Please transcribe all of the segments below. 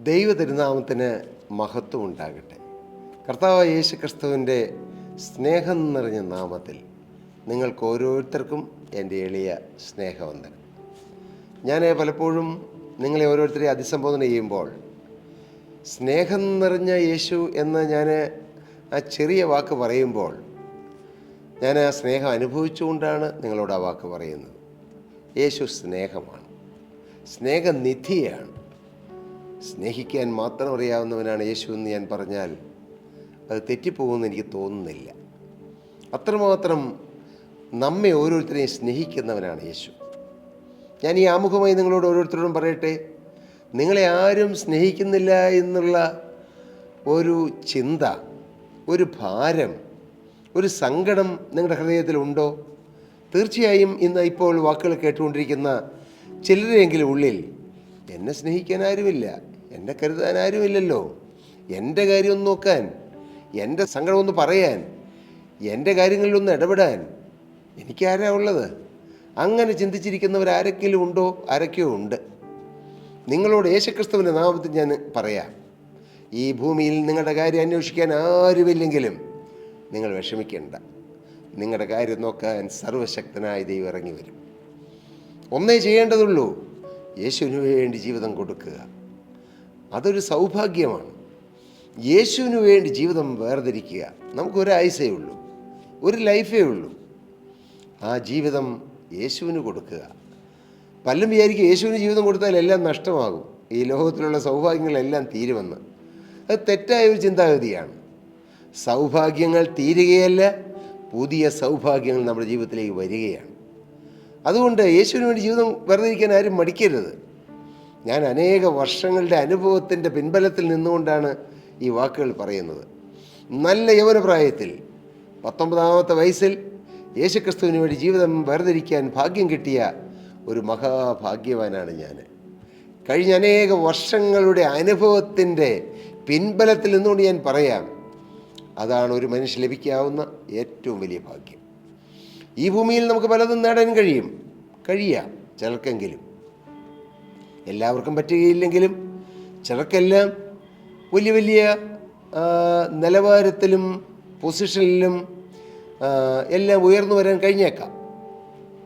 ദൈവ തിരുനാമത്തിന് മഹത്വം ഉണ്ടാകട്ടെ. കർത്താവായ യേശു ക്രിസ്തുവിൻ്റെ സ്നേഹം നിറഞ്ഞ നാമത്തിൽ നിങ്ങൾക്ക് ഓരോരുത്തർക്കും എൻ്റെ എളിയ സ്നേഹവന്ദനം. ഞാൻ പലപ്പോഴും നിങ്ങളെ ഓരോരുത്തരെ അഭിസംബോധന ചെയ്യുമ്പോൾ സ്നേഹം നിറഞ്ഞ യേശു എന്ന് ഞാൻ ആ ചെറിയ വാക്ക് പറയുമ്പോൾ ഞാൻ ആ സ്നേഹം അനുഭവിച്ചുകൊണ്ടാണ് നിങ്ങളോട് ആ വാക്ക് പറയുന്നത്. യേശു സ്നേഹമാണ്, സ്നേഹനിധിയാണ്. സ്നേഹിക്കാൻ മാത്രം അറിയാവുന്നവനാണ് യേശു എന്ന് ഞാൻ പറഞ്ഞാൽ അത് തെറ്റിപ്പോകുമെന്ന് എനിക്ക് തോന്നുന്നില്ല. അത്രമാത്രം നമ്മെ ഓരോരുത്തരെയും സ്നേഹിക്കുന്നവനാണ് യേശു. ഞാൻ ഈ ആമുഖമായി നിങ്ങളോട് ഓരോരുത്തരോടും പറയട്ടെ, നിങ്ങളെ ആരും സ്നേഹിക്കുന്നില്ല എന്നുള്ള ഒരു ചിന്ത, ഒരു ഭാരം, ഒരു സങ്കടം നിങ്ങളുടെ ഹൃദയത്തിലുണ്ടോ? തീർച്ചയായും ഇപ്പോൾ വാക്കുകൾ കേട്ടുകൊണ്ടിരിക്കുന്ന ചിലരെങ്കിലും ഉള്ളിൽ എന്നെ സ്നേഹിക്കാൻ ആരുമില്ല, എന്നെ കരുതാൻ ആരുമില്ലല്ലോ, എൻ്റെ കാര്യമൊന്ന് നോക്കാൻ, എൻ്റെ സങ്കടമൊന്ന് പറയാൻ, എൻ്റെ കാര്യങ്ങളിലൊന്ന് ഇടപെടാൻ എനിക്കാരാ ഉള്ളത്? അങ്ങനെ ചിന്തിച്ചിരിക്കുന്നവരാരെങ്കിലും ഉണ്ടോ? ആരൊക്കെയോ ഉണ്ട്. നിങ്ങളോട് യേശുക്രിസ്തുവിൻ്റെ നാമത്തിൽ ഞാൻ പറയാം, ഈ ഭൂമിയിൽ നിങ്ങളുടെ കാര്യം അന്വേഷിക്കാൻ ആരുമില്ലെങ്കിലും നിങ്ങൾ വിഷമിക്കേണ്ട. നിങ്ങളുടെ കാര്യം നോക്കാൻ സർവശക്തനായ ദൈവം ഇറങ്ങി വരും. ഒന്നേ ചെയ്യേണ്ടതുള്ളൂ, യേശുവിന് വേണ്ടി ജീവിതം കൊടുക്കുക. അതൊരു സൗഭാഗ്യമാണ്. യേശുവിന് വേണ്ടി ജീവിതം വേർതിരിക്കുക. നമുക്കൊരായുസേ ഉള്ളൂ, ഒരു ലൈഫേ ഉള്ളൂ. ആ ജീവിതം യേശുവിന് കൊടുക്കുക. പലരും വിചാരിക്കും യേശുവിന് ജീവിതം കൊടുത്താൽ എല്ലാം നഷ്ടമാകും, ഈ ലോകത്തിലുള്ള സൗഭാഗ്യങ്ങളെല്ലാം തീരുമെന്ന്. അത് തെറ്റായ ഒരു ചിന്താഗതിയാണ്. സൗഭാഗ്യങ്ങൾ തീരുകയല്ല, പുതിയ സൗഭാഗ്യങ്ങൾ നമ്മുടെ ജീവിതത്തിലേക്ക് വരികയാണ്. അതുകൊണ്ട് യേശുവിന് വേണ്ടി ജീവിതം വേർതിരിക്കാൻ ആരും മടിക്കരുത്. ഞാൻ അനേക വർഷങ്ങളുടെ അനുഭവത്തിൻ്റെ പിൻബലത്തിൽ നിന്നുകൊണ്ടാണ് ഈ വാക്കുകൾ പറയുന്നത്. നല്ല യൗവനപ്രായത്തിൽ 19-ാമത്തെ വയസ്സിൽ യേശുക്രിസ്തുവിന് വേണ്ടി ജീവിതം വേർതിരിക്കാൻ ഭാഗ്യം കിട്ടിയ ഒരു മഹാഭാഗ്യവാനാണ് ഞാൻ. കഴിഞ്ഞ അനേക വർഷങ്ങളുടെ അനുഭവത്തിൻ്റെ പിൻബലത്തിൽ നിന്നുകൊണ്ട് ഞാൻ പറയാം, അതാണ് ഒരു മനുഷ്യന് ലഭിക്കാവുന്ന ഏറ്റവും വലിയ ഭാഗ്യം. ഈ ഭൂമിയിൽ നമുക്ക് പലതും നേടാൻ കഴിയാം ചിലർക്കെങ്കിലും. എല്ലാവർക്കും പറ്റുകയില്ലെങ്കിലും ചിലർക്കെല്ലാം വലിയ വലിയ നിലവാരത്തിലും പൊസിഷനിലും എല്ലാം ഉയർന്നു വരാൻ കഴിഞ്ഞേക്കാം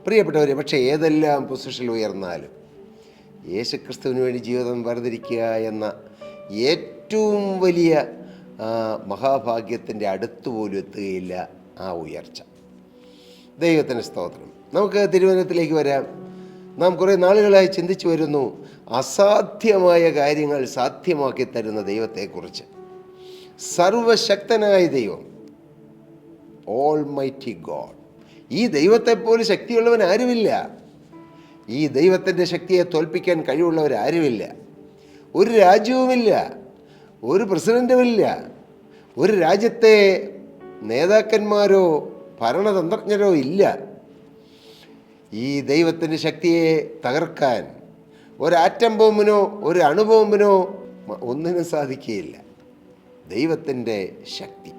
പ്രിയപ്പെട്ടവരെ. പക്ഷേ ഏതെല്ലാം പൊസിഷനിൽ ഉയർന്നാലും യേശുക്രിസ്തുവിന് വേണ്ടി ജീവിതം വേർതിരിക്കുക എന്ന ഏറ്റവും വലിയ മഹാഭാഗ്യത്തിൻ്റെ അടുത്തുപോലും എത്തുകയില്ല ആ ഉയർച്ച. ദൈവത്തിന് സ്തോത്രം. നമുക്ക് തിരുവചനത്തിലേക്ക് വരാം. നാം കുറേ നാളുകളായി ചിന്തിച്ചു വരുന്നു അസാധ്യമായ കാര്യങ്ങൾ സാധ്യമാക്കി തരുന്ന ദൈവത്തെക്കുറിച്ച്. സർവശക്തനായ ദൈവം, ഓൾമൈറ്റി ഗോഡ്. ഈ ദൈവത്തെപ്പോലെ ശക്തിയുള്ളവൻ ആരുമില്ല. ഈ ദൈവത്തിൻ്റെ ശക്തിയെ തോൽപ്പിക്കാൻ കഴിവുള്ളവരാരുമില്ല. ഒരു രാജ്യവുമില്ല, ഒരു പ്രസിഡൻറ്റുമില്ല, ഒരു രാജ്യത്തെ നേതാക്കന്മാരോ ഭരണതന്ത്രജ്ഞരോ ഇല്ല. ഈ ദൈവത്തിൻ്റെ ശക്തിയെ തകർക്കാൻ ഒരാറ്റം ബോംബിനോ ഒരു അണുബോംബിനോ ഒന്നിനും സാധിക്കുകയില്ല. ദൈവത്തിൻ്റെ ശക്തി.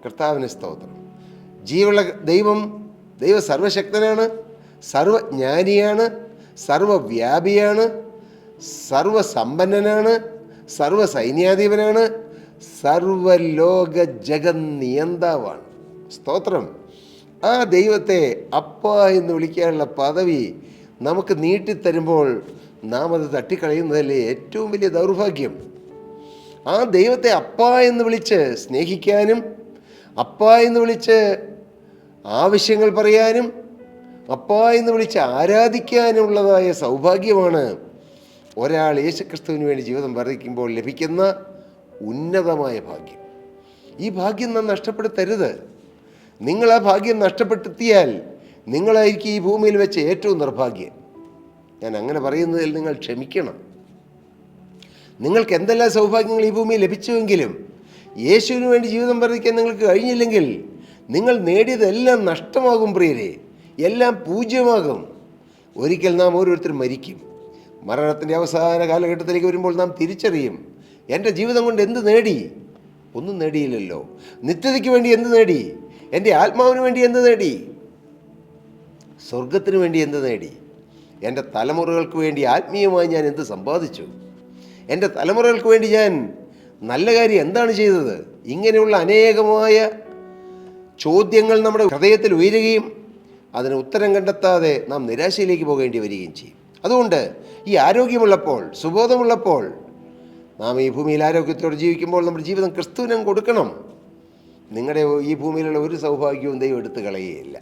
കർത്താവിന് സ്തോത്രം. ജീവനുള്ള ദൈവം സർവശക്തനാണ്, സർവജ്ഞാനിയാണ്, സർവവ്യാപിയാണ്, സർവസമ്പന്നനാണ്, സർവസൈന്യാധിപനാണ്, സർവലോക ജഗന്നിയന്താവാണ്. സ്തോത്രം. ആ ദൈവത്തെ അപ്പ എന്ന് വിളിക്കാനുള്ള പദവി നമുക്ക് നീട്ടിത്തരുമ്പോൾ നാം അത് തട്ടിക്കളയുന്നതല്ലേ ഏറ്റവും വലിയ ദൗർഭാഗ്യം. ആ ദൈവത്തെ അപ്പ എന്ന് വിളിച്ച് സ്നേഹിക്കാനും അപ്പ എന്ന് വിളിച്ച് ആവശ്യങ്ങൾ പറയാനും അപ്പ എന്ന് വിളിച്ച് ആരാധിക്കാനുള്ളതായ സൗഭാഗ്യമാണ് ഒരാൾ യേശുക്രിസ്തുവിന് വേണ്ടി ജീവിതം വർദ്ധിക്കുമ്പോൾ ലഭിക്കുന്ന ഉന്നതമായ ഭാഗ്യം. ഈ ഭാഗ്യം നാം നഷ്ടപ്പെടുത്തരുത്. നിങ്ങൾ ആ ഭാഗ്യം നഷ്ടപ്പെടുത്തിയാൽ നിങ്ങളായിരിക്കും ഈ ഭൂമിയിൽ വെച്ച് ഏറ്റവും നിർഭാഗ്യം. ഞാൻ അങ്ങനെ പറയുന്നതിൽ നിങ്ങൾ ക്ഷമിക്കണം. നിങ്ങൾക്ക് എന്തെല്ലാം സൗഭാഗ്യങ്ങൾ ഈ ഭൂമിയിൽ ലഭിച്ചുവെങ്കിലും യേശുവിന് വേണ്ടി ജീവിതം വർദ്ധിക്കാൻ നിങ്ങൾക്ക് കഴിഞ്ഞില്ലെങ്കിൽ നിങ്ങൾ നേടിയതെല്ലാം നഷ്ടമാകും പ്രിയരെ, എല്ലാം പൂജ്യമാകും. ഒരിക്കൽ നാം ഓരോരുത്തരും മരിക്കും. മരണത്തിൻ്റെ അവസാന കാലഘട്ടത്തിലേക്ക് വരുമ്പോൾ നാം തിരിച്ചറിയും, എൻ്റെ ജീവിതം കൊണ്ട് എന്ത് നേടി? ഒന്നും നേടിയില്ലല്ലോ. നിത്യതയ്ക്ക് വേണ്ടി എന്ത് നേടി? എൻ്റെ ആത്മാവിന് വേണ്ടി എന്ത് നേടി? സ്വർഗത്തിന് വേണ്ടി എന്ത് നേടി? എൻ്റെ തലമുറകൾക്ക് വേണ്ടി ആത്മീയമായി ഞാൻ എന്ത് സമ്പാദിച്ചു? എൻ്റെ തലമുറകൾക്ക് വേണ്ടി ഞാൻ നല്ല കാര്യം എന്താണ് ചെയ്തത്? ഇങ്ങനെയുള്ള അനേകമായ ചോദ്യങ്ങൾ നമ്മുടെ ഹൃദയത്തിൽ ഉയരുകയും അതിന് ഉത്തരം കണ്ടെത്താതെ നാം നിരാശയിലേക്ക് പോകേണ്ടി വരികയും ചെയ്യും. അതുകൊണ്ട് ഈ ആരോഗ്യമുള്ളപ്പോൾ, സുബോധമുള്ളപ്പോൾ, നാം ഈ ഭൂമിയിൽ ആരോഗ്യത്തോടെ ജീവിക്കുമ്പോൾ നമ്മുടെ ജീവിതം ക്രിസ്തുവിനും കൊടുക്കണം. നിങ്ങളുടെ ഈ ഭൂമിയിലുള്ള ഒരു സൗഭാഗ്യവും ദൈവം എടുത്തു കളയുകയില്ല.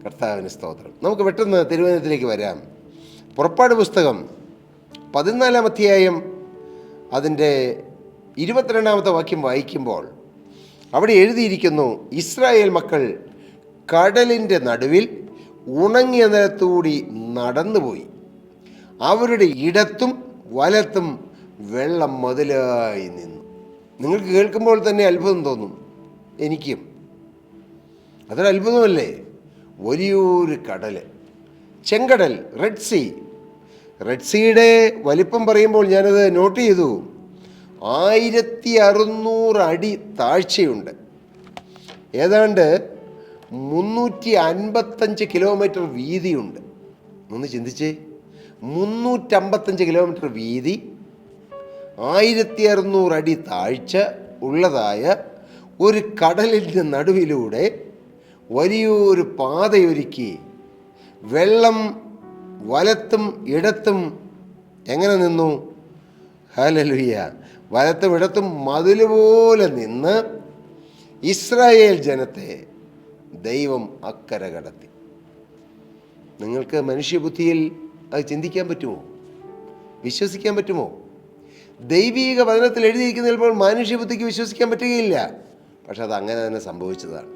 കർത്താവിന് സ്തോത്രം. നമുക്ക് പെട്ടെന്ന് തിരുവചനത്തിലേക്ക് വരാം. പുറപ്പാട് പുസ്തകം 14-ാം അധ്യായം അതിൻ്റെ 22-ാമത്തെ വാക്യം വായിക്കുമ്പോൾ അവിടെ എഴുതിയിരിക്കുന്നു, ഇസ്രായേൽ മക്കൾ കടലിൻ്റെ നടുവിൽ ഉണങ്ങിയ നിലത്തുകൂടി നടന്നുപോയി. അവരുടെ ഇടത്തും വലത്തും വെള്ളം മതിലായി നിന്നു. നിങ്ങൾക്ക് കേൾക്കുമ്പോൾ തന്നെ അത്ഭുതം തോന്നും, എനിക്കും. അതൊരു അത്ഭുതമല്ലേ? വലിയൊരു കടൽ, ചെങ്കടൽ, റെഡ് സീ. റെഡ് സീയുടെ വലിപ്പം പറയുമ്പോൾ ഞാനത് നോട്ട് ചെയ്തു. 1600 അടി താഴ്ചയുണ്ട്. ഏതാണ്ട് 355 കിലോമീറ്റർ വീതിയുണ്ട്. ഒന്ന് ചിന്തിച്ചേ, 355 കിലോമീറ്റർ വീതി, 1600 അടി താഴ്ച ഉള്ളതായ ഒരു കടലിൻ്റെ നടുവിലൂടെ വലിയൊരു പാതയൊരുക്കി വെള്ളം വലത്തും ഇടത്തും എങ്ങനെ നിന്നു? ഹല്ലേലൂയ! വലത്തും ഇടത്തും മതിലുപോലെ നിന്ന് ഇസ്രായേൽ ജനത്തെ ദൈവം അക്കരെ കടത്തി. നിങ്ങൾക്ക് മനുഷ്യബുദ്ധിയിൽ അത് ചിന്തിക്കാൻ പറ്റുമോ? വിശ്വസിക്കാൻ പറ്റുമോ? ദൈവീക വചനത്തിൽ എഴുതിയിരിക്കുന്ന ചിലപ്പോൾ മനുഷ്യബുദ്ധിക്ക് വിശ്വസിക്കാൻ പറ്റുകയില്ല. പക്ഷെ അത് അങ്ങനെ തന്നെ സംഭവിച്ചതാണ്,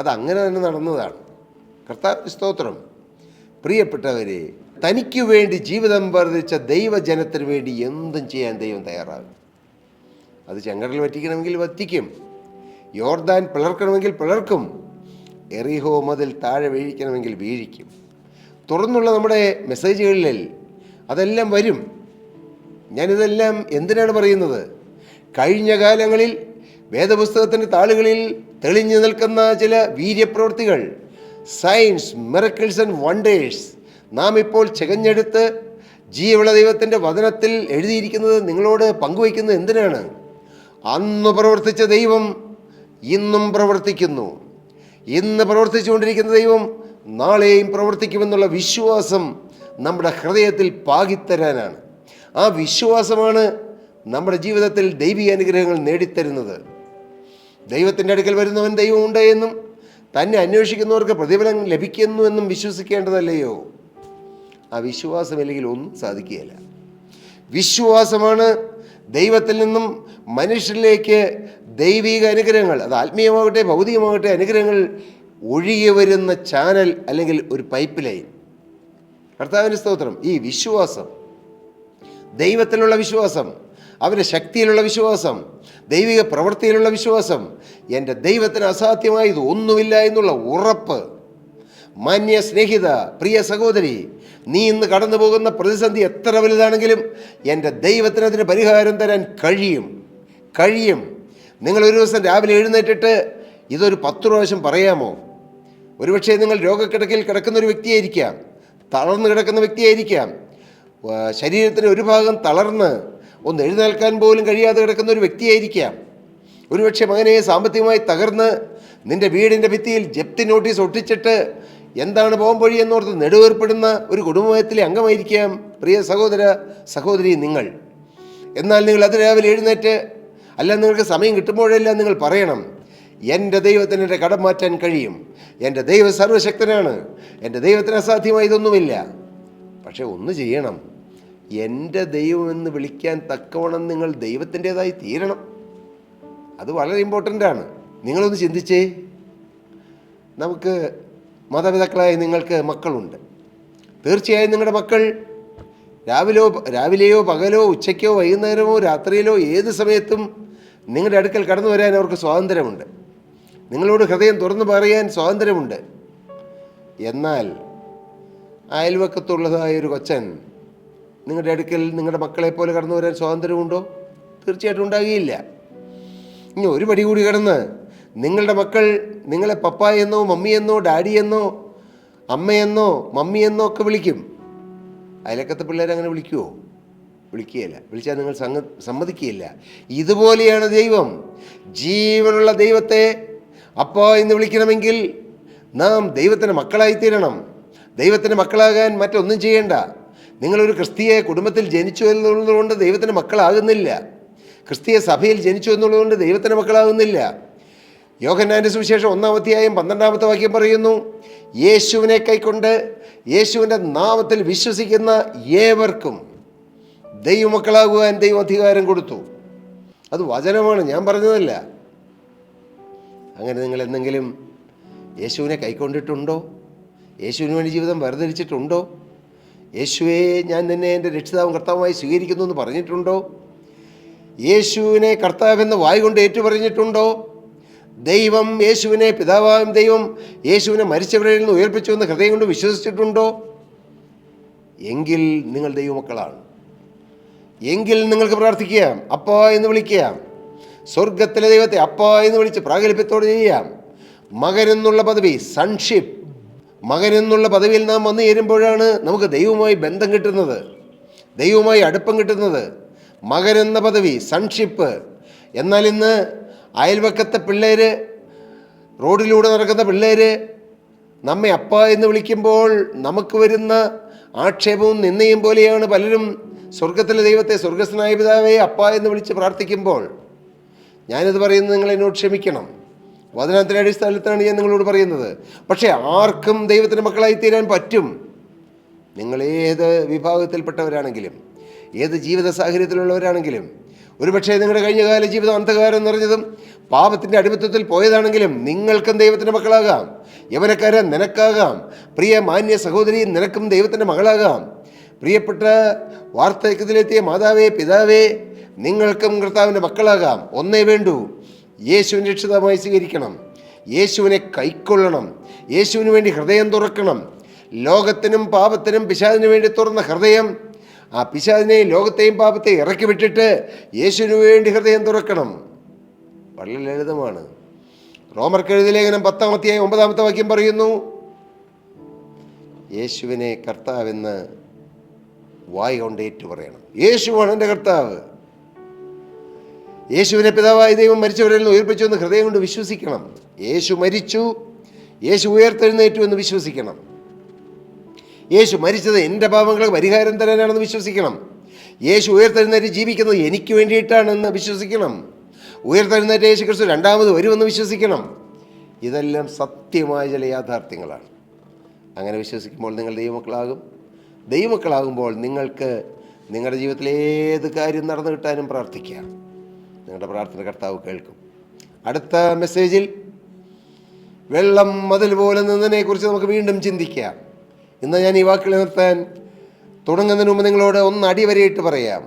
അതങ്ങനെ തന്നെ നടന്നതാണ്. കർത്താവിന് സ്തോത്രം. പ്രിയപ്പെട്ടവരെ, തനിക്ക് വേണ്ടി ജീവിതം വർദ്ധിച്ച ദൈവജനത്തിന് വേണ്ടി എന്തും ചെയ്യാൻ ദൈവം തയ്യാറാകും. അത് ചെങ്കടൽ വറ്റിക്കണമെങ്കിൽ വറ്റിക്കും, യോർദാൻ പിളർക്കണമെങ്കിൽ പിളർക്കും, എറിഹോ മതിൽ താഴെ വീഴിക്കണമെങ്കിൽ വീഴിക്കും. തുറന്നുള്ള നമ്മുടെ മെസ്സേജുകളിൽ അതെല്ലാം വരും. ഞാനിതെല്ലാം എന്തിനാണ് പറയുന്നത്? കഴിഞ്ഞ കാലങ്ങളിൽ വേദപുസ്തകത്തിൻ്റെ താളുകളിൽ തെളിഞ്ഞു നിൽക്കുന്ന ചില വീര്യപ്രവൃത്തികൾ, സയൻസ്, മിറക്കിൾസ് ആൻഡ് വണ്ടേഴ്സ് നാം ഇപ്പോൾ ചികഞ്ഞെടുത്ത് ജീവനുള്ള ദൈവത്തിൻ്റെ വചനത്തിൽ എഴുതിയിരിക്കുന്നത് നിങ്ങളോട് പങ്കുവയ്ക്കുന്നത് എന്തിനാണ്? അന്ന് പ്രവർത്തിച്ച ദൈവം ഇന്നും പ്രവർത്തിക്കുന്നു. ഇന്ന് പ്രവർത്തിച്ചുകൊണ്ടിരിക്കുന്ന ദൈവം നാളെയും പ്രവർത്തിക്കുമെന്നുള്ള വിശ്വാസം നമ്മുടെ ഹൃദയത്തിൽ പാകിത്തരാനാണ്. ആ വിശ്വാസമാണ് നമ്മുടെ ജീവിതത്തിൽ ദൈവിക അനുഗ്രഹങ്ങൾ നേടിത്തരുന്നത്. ദൈവത്തിൻ്റെ അടുക്കൽ വരുന്നവൻ ദൈവമുണ്ട് എന്നും തന്നെ അന്വേഷിക്കുന്നവർക്ക് പ്രതിഫലം ലഭിക്കുന്നു എന്നും വിശ്വസിക്കേണ്ടതല്ലയോ? ആ വിശ്വാസമില്ലെങ്കിൽ ഒന്നും സാധിക്കുകയില്ല. വിശ്വാസമാണ് ദൈവത്തിൽ നിന്നും മനുഷ്യരിലേക്ക് ദൈവിക അനുഗ്രഹങ്ങൾ, അത് ആത്മീയമാകട്ടെ ഭൗതികമാകട്ടെ, അനുഗ്രഹങ്ങൾ ഒഴുകി വരുന്ന ചാനൽ അല്ലെങ്കിൽ ഒരു പൈപ്പ് ലൈൻ. കർത്താവിൻ്റെ സ്തോത്രം. ഈ വിശ്വാസം, ദൈവത്തിലുള്ള വിശ്വാസം, അവൻ്റെ ശക്തിയിലുള്ള വിശ്വാസം, ദൈവിക പ്രവൃത്തിയിലുള്ള വിശ്വാസം, എൻ്റെ ദൈവത്തിന് അസാധ്യമായത് ഒന്നുമില്ല എന്നുള്ള ഉറപ്പ്. മാന്യ സ്നേഹിത, പ്രിയ സഹോദരി, നീ ഇന്ന് കടന്നു പോകുന്ന പ്രതിസന്ധി എത്ര വലുതാണെങ്കിലും എൻ്റെ ദൈവത്തിന് അതിന് പരിഹാരം തരാൻ കഴിയും. നിങ്ങൾ ഒരു ദിവസം രാവിലെ എഴുന്നേറ്റിട്ട് ഇതൊരു 10 പ്രാവശ്യം പറയാമോ? ഒരുപക്ഷെ നിങ്ങൾ രോഗക്കിടക്കയിൽ കിടക്കുന്ന ഒരു വ്യക്തിയായിരിക്കാം, തളർന്നു കിടക്കുന്ന വ്യക്തിയായിരിക്കാം, ശരീരത്തിന് ഒരു ഭാഗം തളർന്ന് ഒന്ന് എഴുന്നേൽക്കാൻ പോലും കഴിയാതെ കിടക്കുന്ന ഒരു വ്യക്തിയായിരിക്കാം. ഒരുപക്ഷെ മകനെ സാമ്പത്തികമായി തകർന്ന് നിൻ്റെ വീടിൻ്റെ ഭിത്തിയിൽ ജപ്തി നോട്ടീസ് ഒട്ടിച്ചിട്ട് എന്താണ് പോകാൻ വഴി എന്നോർത്ത് നെടുവേർപ്പെടുന്ന ഒരു കുടുംബത്തിലെ അംഗമായിരിക്കാം പ്രിയ സഹോദര സഹോദരി നിങ്ങൾ. എന്നാൽ നിങ്ങൾ അത് രാവിലെ എഴുന്നേറ്റ്, അല്ല നിങ്ങൾക്ക് സമയം കിട്ടുമ്പോഴെല്ലാം നിങ്ങൾ പറയണം, എൻ്റെ ദൈവത്തിന് എൻ്റെ കടം മാറ്റാൻ കഴിയും, എൻ്റെ ദൈവം സർവശക്തനാണ്, എൻ്റെ ദൈവത്തിന് അസാധ്യമായി ഇതൊന്നുമില്ല. പക്ഷേ ഒന്ന് ചെയ്യണം, എൻ്റെ ദൈവമെന്ന് വിളിക്കാൻ തക്കവണ്ണം നിങ്ങൾ ദൈവത്തിൻ്റേതായി തീരണം. അത് വളരെ ഇമ്പോർട്ടൻ്റാണ്. നിങ്ങളൊന്ന് ചിന്തിച്ചേ. നമുക്ക് മാതാപിതാക്കളായ നിങ്ങൾക്ക് മക്കളുണ്ട്. തീർച്ചയായും നിങ്ങളുടെ മക്കൾ രാവിലെയോ പകലോ ഉച്ചയ്ക്കോ വൈകുന്നേരമോ രാത്രിയിലോ ഏത് സമയത്തും നിങ്ങളുടെ അടുക്കൽ കടന്നു വരാൻ അവർക്ക് സ്വാതന്ത്ര്യമുണ്ട്. നിങ്ങളോട് ഹൃദയം തുറന്നു പറയാൻ സ്വാതന്ത്ര്യമുണ്ട്. എന്നാൽ അയൽവക്കത്തുള്ളതായ ഒരു കൊച്ചൻ നിങ്ങളുടെ അടുക്കൽ നിങ്ങളുടെ മക്കളെപ്പോലെ കടന്നു വരാൻ സ്വാതന്ത്ര്യമുണ്ടോ? തീർച്ചയായിട്ടും ഉണ്ടാകുകയില്ല. ഇനി ഒരു പടി കൂടി കടന്ന് നിങ്ങളുടെ മക്കൾ നിങ്ങളെ പപ്പായെന്നോ മമ്മിയെന്നോ ഡാഡിയെന്നോ അമ്മയെന്നോ മമ്മിയെന്നോ ഒക്കെ വിളിക്കും. അയലക്കത്തെ പിള്ളേരങ്ങനെ വിളിക്കുമോ? വിളിക്കുകയില്ല, വിളിച്ചാൽ നിങ്ങൾ സമ്മതിക്കുകയില്ല. ഇതുപോലെയാണ് ദൈവം. ജീവനുള്ള ദൈവത്തെ അപ്പാ എന്ന് വിളിക്കണമെങ്കിൽ നാം ദൈവത്തിൻ്റെ മക്കളായിത്തീരണം. ദൈവത്തിൻ്റെ മക്കളാകാൻ മറ്റൊന്നും ചെയ്യേണ്ട. നിങ്ങളൊരു ക്രിസ്തീയ കുടുംബത്തിൽ ജനിച്ചു എന്നുള്ളതുകൊണ്ട് ദൈവത്തിൻ്റെ മക്കളാകുന്നില്ല. ക്രിസ്തീയ സഭയിൽ ജനിച്ചു എന്നുള്ളതുകൊണ്ട് ദൈവത്തിൻ്റെ മക്കളാകുന്നില്ല. യോഹന്നാൻ്റെ സുവിശേഷം 1-ാം അധ്യായം 12-ാമത്തെ വാക്യം പറയുന്നു, യേശുവിനെ കൈക്കൊണ്ട് യേശുവിൻ്റെ നാമത്തിൽ വിശ്വസിക്കുന്ന ഏവർക്കും ദൈവമക്കളാകുവാൻ ദൈവം അധികാരം കൊടുത്തു. അത് വചനമാണ്, ഞാൻ പറഞ്ഞതല്ല. അങ്ങനെ നിങ്ങൾ എന്തെങ്കിലും യേശുവിനെ കൈക്കൊണ്ടിട്ടുണ്ടോ? യേശുവിന് വേണ്ടി ജീവിതം വേർതിരിച്ചിട്ടുണ്ടോ? യേശുവേ, ഞാൻ നിന്നെ എൻ്റെ രക്ഷിതാവും കർത്താവുമായി സ്വീകരിക്കുന്നു എന്ന് പറഞ്ഞിട്ടുണ്ടോ? യേശുവിനെ കർത്താവെന്ന് വായ് കൊണ്ട് ഏറ്റുപറഞ്ഞിട്ടുണ്ടോ? ദൈവം യേശുവിനെ പിതാവായും ദൈവം യേശുവിനെ മരിച്ചവരിൽ നിന്ന് ഉയർപ്പിച്ചു എന്ന് ഹൃദയം കൊണ്ട് വിശ്വസിച്ചിട്ടുണ്ടോ? എങ്കിൽ നിങ്ങൾ ദൈവമക്കളാണ്. എങ്കിൽ നിങ്ങൾക്ക് പ്രാർത്ഥിക്കാം, അപ്പാ എന്ന് വിളിക്കാം. സ്വർഗത്തിലെ ദൈവത്തെ അപ്പാ എന്ന് വിളിച്ച് പ്രാഗൽഭ്യത്തോടെ ചെയ്യാം. മകൻ എന്നുള്ള പദവി, സൺഷിപ്പ്, മകൻ എന്നുള്ള പദവിയിൽ നാം വന്നു ചേരുമ്പോഴാണ് നമുക്ക് ദൈവവുമായി ബന്ധം കിട്ടുന്നത്, ദൈവവുമായി അടുപ്പം കിട്ടുന്നത്. മകൻ എന്ന പദവി, സൺഷിപ്പ്. എന്നാൽ ഇന്ന് അയൽവക്കത്തെ പിള്ളേർ, റോഡിലൂടെ നടക്കുന്ന പിള്ളേർ നമ്മെ അപ്പ എന്ന് വിളിക്കുമ്പോൾ നമുക്ക് വരുന്ന ആക്ഷേപവും നിന്ദയും പോലെയാണ് പലരും സ്വർഗത്തിലെ ദൈവത്തെ, സ്വർഗസ്ഥനായ പിതാവേ അപ്പ എന്ന് വിളിച്ച് പ്രാർത്ഥിക്കുമ്പോൾ. ഞാനിത് പറയുന്നത് നിങ്ങൾ എന്നോട് ക്ഷമിക്കണം, വചനത്തിൻ്റെ അടിസ്ഥാനത്തിലാണ് ഞാൻ നിങ്ങളോട് പറയുന്നത്. പക്ഷേ ആർക്കും ദൈവത്തിൻ്റെ മക്കളായി തീരാൻ പറ്റും. നിങ്ങൾ ഏത് വിഭാഗത്തിൽപ്പെട്ടവരാണെങ്കിലും, ഏത് ജീവിത സാഹചര്യത്തിലുള്ളവരാണെങ്കിലും, ഒരുപക്ഷെ നിങ്ങളുടെ കഴിഞ്ഞകാല ജീവിതം അന്ധകാരം നിറഞ്ഞതും പാപത്തിൻ്റെ അടിമത്തത്തിൽ പോയതാണെങ്കിലും നിങ്ങൾക്കും ദൈവത്തിൻ്റെ മക്കളാകാം. യവനക്കാരൻ നിനക്കാകാം. പ്രിയ മാന്യ സഹോദരി, നിനക്കും ദൈവത്തിൻ്റെ മകളാകാം. പ്രിയപ്പെട്ട വാർദ്ധക്യത്തിലെത്തിയ മാതാവേ, പിതാവേ, നിങ്ങൾക്കും കർത്താവിൻ്റെ മക്കളാകാം. ഒന്നേ വേണ്ടൂ, യേശുവിനെ രക്ഷിതാമായി സ്വീകരിക്കണം, യേശുവിനെ കൈക്കൊള്ളണം, യേശുവിന് വേണ്ടി ഹൃദയം തുറക്കണം. ലോകത്തിനും പാപത്തിനും പിശാചിനു വേണ്ടി തുറന്ന ഹൃദയം, ആ പിശാചിനെയും ലോകത്തെയും പാപത്തെയും ഇറക്കി വിട്ടിട്ട് യേശുവിന് വേണ്ടി ഹൃദയം തുറക്കണം. വളരെ ലളിതമാണ്. റോമർക്കെഴുതിയ ലേഖനം 10-ാം അധ്യായം 9-ാമത്തെ വാക്യം പറയുന്നു, യേശുവിനെ കർത്താവെന്ന് വായ് കൊണ്ട് ഏറ്റു പറയണം. യേശുവാണ് എൻ്റെ കർത്താവ്. യേശുവിനെ പിതാവായ ദൈവം മരിച്ചവരിൽ നിന്ന് ഉയർപ്പിച്ചു എന്ന് ഹൃദയം കൊണ്ട് വിശ്വസിക്കണം. യേശു മരിച്ചു, യേശു ഉയർത്തെഴുന്നേറ്റു എന്ന് വിശ്വസിക്കണം. യേശു മരിച്ചത് എൻ്റെ പാപങ്ങൾക്ക് പരിഹാരം തരാനാണെന്ന് വിശ്വസിക്കണം. യേശു ഉയർത്തെഴുന്നേറ്റ് ജീവിക്കുന്നത് എനിക്ക് വേണ്ടിയിട്ടാണെന്ന് വിശ്വസിക്കണം. ഉയർത്തെഴുന്നേറ്റ യേശു ക്രിസ്തു രണ്ടാമത് വരുമെന്ന് വിശ്വസിക്കണം. ഇതെല്ലാം സത്യമായ ചില യാഥാർത്ഥ്യങ്ങളാണ്. അങ്ങനെ വിശ്വസിക്കുമ്പോൾ നിങ്ങൾ ദൈവമക്കളാകും. ദൈവമക്കളാകുമ്പോൾ നിങ്ങൾക്ക് നിങ്ങളുടെ ജീവിതത്തിൽ ഏത് കാര്യം നടന്നു കിട്ടാനും പ്രാർത്ഥിക്കാം. നിങ്ങളുടെ പ്രാർത്ഥന കർത്താവ് കേൾക്കും. അടുത്ത മെസ്സേജിൽ വെള്ളം മതിൽ പോലെ നിന്നതിനെക്കുറിച്ച് നമുക്ക് വീണ്ടും ചിന്തിക്കാം. ഇന്ന് ഞാൻ ഈ വാക്കുകൾ നിർത്താൻ തുടങ്ങുന്നതിന് മുമ്പ് നിങ്ങളോട് ഒന്ന് അടിവരയിട്ട് പറയാം.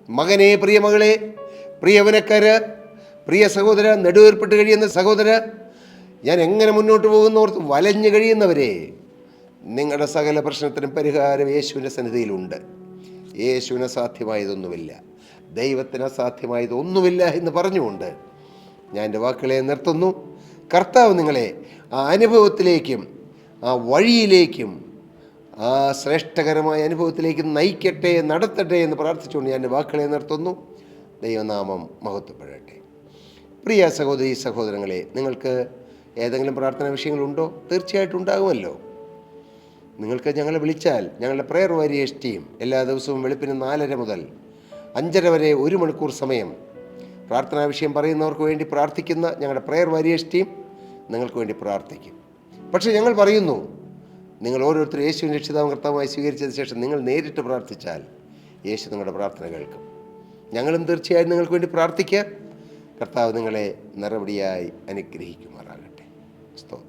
മകനെ, പ്രിയ മകളെ, പ്രിയവനക്കാര്, പ്രിയ സഹോദര, നെടുവേർപ്പെട്ട് കഴിയുന്ന സഹോദര, ഞാൻ എങ്ങനെ മുന്നോട്ട് പോകുന്നോർത്ത് വലഞ്ഞു കഴിയുന്നവരെ, നിങ്ങളുടെ സകല പ്രശ്നത്തിനും പരിഹാരം യേശുവിൻ്റെ സന്നിധിയിലുണ്ട്. യേശുവിന് അസാധ്യമായതൊന്നുമില്ല, ദൈവത്തിന് അസാധ്യമായതൊന്നുമില്ല എന്ന് പറഞ്ഞുകൊണ്ട് ഞാൻ എൻ്റെ വാക്കുകളെ നിർത്തുന്നു. കർത്താവ് നിങ്ങളെ ആ അനുഭവത്തിലേക്കും ആ വഴിയിലേക്കും ആ ശ്രേഷ്ഠകരമായ അനുഭവത്തിലേക്കും നയിക്കട്ടെ, നടത്തട്ടെ എന്ന് പ്രാർത്ഥിച്ചുകൊണ്ട് ഞാൻ എൻ്റെ വാക്കുകളെ നിർത്തുന്നു. ദൈവനാമം മഹത്വപ്പെടട്ടെ. പ്രിയ സഹോദരി സഹോദരങ്ങളെ, നിങ്ങൾക്ക് ഏതെങ്കിലും പ്രാർത്ഥനാ വിഷയങ്ങളുണ്ടോ? തീർച്ചയായിട്ടും ഉണ്ടാകുമല്ലോ. നിങ്ങൾക്ക് ഞങ്ങളെ വിളിച്ചാൽ ഞങ്ങളുടെ പ്രെയർ വാരിയേഴ്സ് ടീം എല്ലാ ദിവസവും വെളുപ്പിന് 4:30 മുതൽ 5:30 വരെ 1 മണിക്കൂർ സമയം പ്രാർത്ഥനാ വിഷയം പറയുന്നവർക്ക് വേണ്ടി പ്രാർത്ഥിക്കുന്ന ഞങ്ങളുടെ പ്രെയർ വാരിയേഴ്സ് ടീം നിങ്ങൾക്ക് വേണ്ടി പ്രാർത്ഥിക്കും. പക്ഷേ ഞങ്ങൾ പറയുന്നു, നിങ്ങൾ ഓരോരുത്തരും യേശുവിനെ രക്ഷിതാവും കർത്താവുമായി സ്വീകരിച്ചതിന് ശേഷം നിങ്ങൾ നേരിട്ട് പ്രാർത്ഥിച്ചാൽ യേശു നിങ്ങളുടെ പ്രാർത്ഥന കേൾക്കും. ഞങ്ങളും തീർച്ചയായും നിങ്ങൾക്ക് വേണ്ടി പ്രാർത്ഥിക്കാം. കർത്താവ് നിങ്ങളെ നിറപടിയായി അനുഗ്രഹിക്കുമാറാകട്ടെ. സ്തോത്രം.